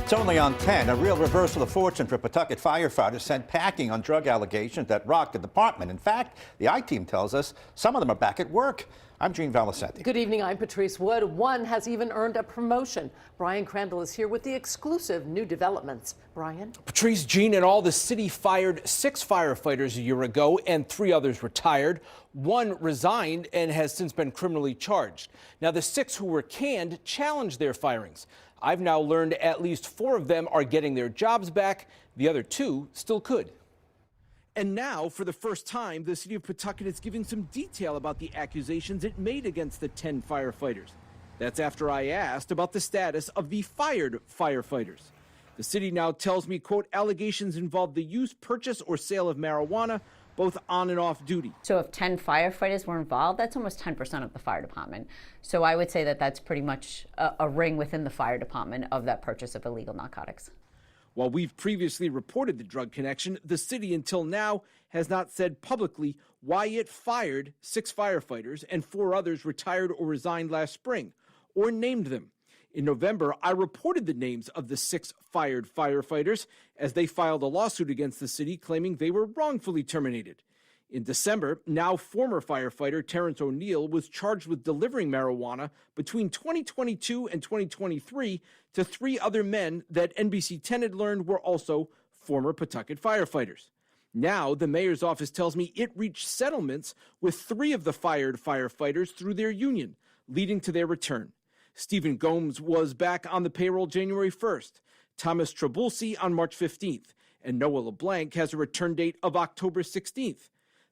It's only on 10, a real reversal of fortune for Pawtucket firefighters sent packing on drug allegations that rocked the department. In fact, the I-team tells us some of them are back at work. I'm Gene Valicenti. Good evening, I'm Patrice Wood. One has even earned a promotion. Brian Crandall is here with the exclusive new developments. Brian? Patrice, Gene, and all, the city fired 6 firefighters a year ago and 3 others retired. 1 resigned and has since been criminally charged. Now, the 6 who were canned challenged their firings. I've now learned at least 4 of them are getting their jobs back. The other 2 still could. And now, for the first time, the city of Pawtucket is giving some detail about the accusations it made against the 10 firefighters. That's after I asked about the status of the fired firefighters. The city now tells me, quote, allegations involve the use, purchase, or sale of marijuana, both on and off duty. So if 10 firefighters were involved, that's almost 10% of the fire department. So I would say that that's pretty much a ring within the fire department of that purchase of illegal narcotics. While we've previously reported the drug connection, the city until now has not said publicly why it fired 6 firefighters and 4 others retired or resigned last spring, or named them. In November, I reported the names of the 6 fired firefighters as they filed a lawsuit against the city claiming they were wrongfully terminated. In December, now former firefighter Terrence O'Neill was charged with delivering marijuana between 2022 and 2023 to 3 other men that NBC 10 had learned were also former Pawtucket firefighters. Now, the mayor's office tells me it reached settlements with 3 of the fired firefighters through their union, leading to their return. Stephen Gomes was back on the payroll January 1st, Thomas Trabulsi on March 15th, and Noah LeBlanc has a return date of October 16th.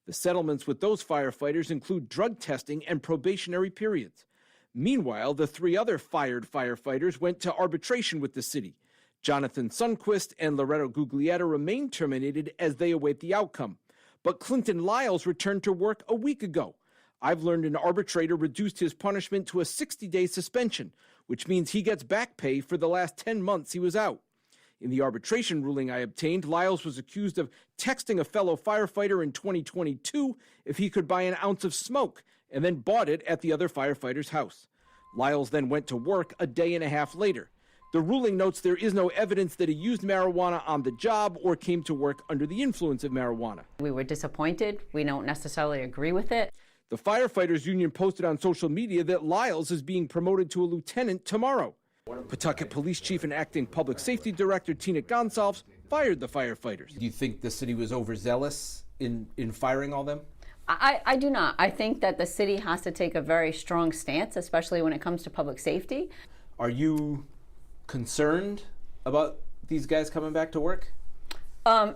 The settlements with those firefighters include drug testing and probationary periods. Meanwhile, the 3 other fired firefighters went to arbitration with the city. Jonathan Sundquist and Loretto Guglietta remain terminated as they await the outcome. But Clinton Lyles returned to work a week ago. I've learned an arbitrator reduced his punishment to a 60-day suspension, which means he gets back pay for the last 10 months he was out. In the arbitration ruling I obtained, Lyles was accused of texting a fellow firefighter in 2022 if he could buy an ounce of smoke, and then bought it at the other firefighter's house. Lyles then went to work a day and a half later. The ruling notes there is no evidence that he used marijuana on the job or came to work under the influence of marijuana. We were disappointed. We don't necessarily agree with it. The firefighters union posted on social media that Lyles is being promoted to a lieutenant tomorrow. Pawtucket Police Chief and Acting Public Safety Director Tina Gonsalves fired the firefighters. Do you think the city was overzealous in firing all them? I do not. I think that the city has to take a very strong stance, especially when it comes to public safety. Are you concerned about these guys coming back to work?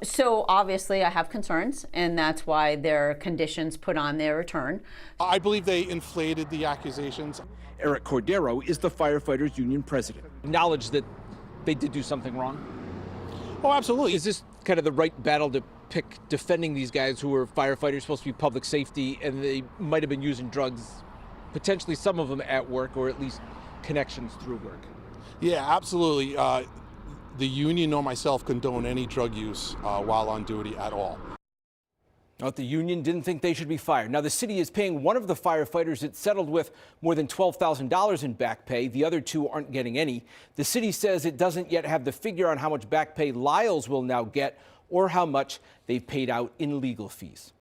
So obviously I have concerns, and that's why there are conditions put on their return. I believe they inflated the accusations. Eric Cordero is the firefighters union president. Acknowledge that they did do something wrong? Oh, absolutely. Is this kind of the right battle to pick, defending these guys who are firefighters, supposed to be public safety, and they might have been using drugs, potentially some of them at work, or at least connections through work? Yeah, absolutely. The union nor myself condone any drug use while on duty at all. But the union didn't think they should be fired. Now, the city is paying one of the firefighters it settled with more than $12,000 in back pay. The other 2 aren't getting any. The city says it doesn't yet have the figure on how much back pay Lyles will now get or how much they've paid out in legal fees.